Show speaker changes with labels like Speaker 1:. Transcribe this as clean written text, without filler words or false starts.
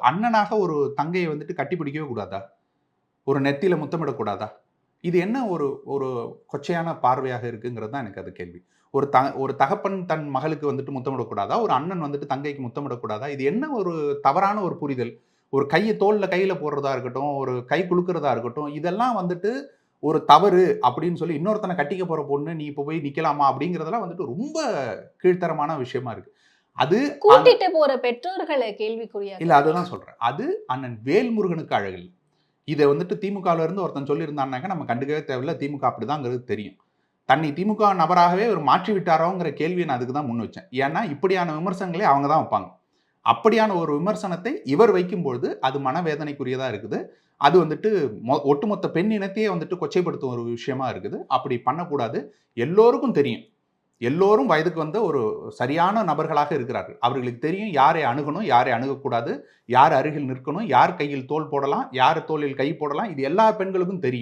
Speaker 1: அண்ணனாக ஒரு தங்கையை வந்துட்டு கட்டிப்பிடிக்கவே கூடாதா? ஒரு நெத்தியில முத்தமிடக்கூடாதா? இது என்ன ஒரு ஒரு கொச்சையான பார்வையாக இருக்குங்கிறது தான் எனக்கு அது கேள்வி. ஒரு தகப்பன் தன் மகளுக்கு வந்துட்டு முத்தமிடக்கூடாதா? ஒரு அண்ணன் வந்துட்டு தங்கைக்கு முத்தமிடக்கூடாதா? இது என்ன ஒரு தவறான ஒரு புரிதல்? ஒரு கையில போடுறதா இருக்கட்டும், ஒரு கை குலுக்குறதா இருக்கட்டும், இதெல்லாம் வந்துட்டு ஒரு தவறு அப்படின்னு சொல்லி இன்னொருத்தன கட்டிக்க போற பொண்ணு, நீ இப்ப போய் நிக்கலாமா? அப்படிங்கிறதெல்லாம் வந்துட்டு ரொம்ப கீழ்த்தரமான விஷயமா இருக்கு. அது அத
Speaker 2: கூட்டிட்டு போற பெற்றோர்கள
Speaker 1: இல்ல
Speaker 2: கேள்விக்குறியாக்குது.
Speaker 1: அதுதான் சொல்றேன். அது அண்ணன் வேல்முருகனுக்கு அழகில்ல. இத வந்துட்டு திமுகல இருந்து ஒருத்தன் சொல்லியிருந்தான்னாக்க நம்ம கண்டுக்கவே தேவையில்ல. திமுக அப்படிதாங்கிறது தெரியும். தன்னை திமுக நபராகவே அவர் மாற்றி விட்டாரோங்கிற கேள்விய நான் அதுக்கு தான் முன் வச்சேன். ஏன்னா, இப்படியான விமர்சனங்களே அவங்க தான் வைப்பாங்க. அப்படியான ஒரு விமர்சனத்தை இவர் வைக்கும்பொழுது, அது மனவேதனைக்குரியதா இருக்குது. அது வந்துட்டு ஒட்டுமொத்த பெண் இனத்தையே வந்துட்டு கொச்சைப்படுத்தும் ஒரு விஷயமா இருக்குது. அப்படி பண்ணக்கூடாது. எல்லோருக்கும் தெரியும். எல்லோரும் வயதுக்கு வந்த ஒரு சரியான நபர்களாக இருக்கிறார்கள். அவர்களுக்கு தெரியும் யாரை அணுகணும், யாரை அணுகக்கூடாது, யார் அருகில் நிற்கணும், யார் கையில் தோள் போடலாம், யார் தோளில் கை போடலாம். இது எல்லா பெண்களுக்கும் தெரியும்.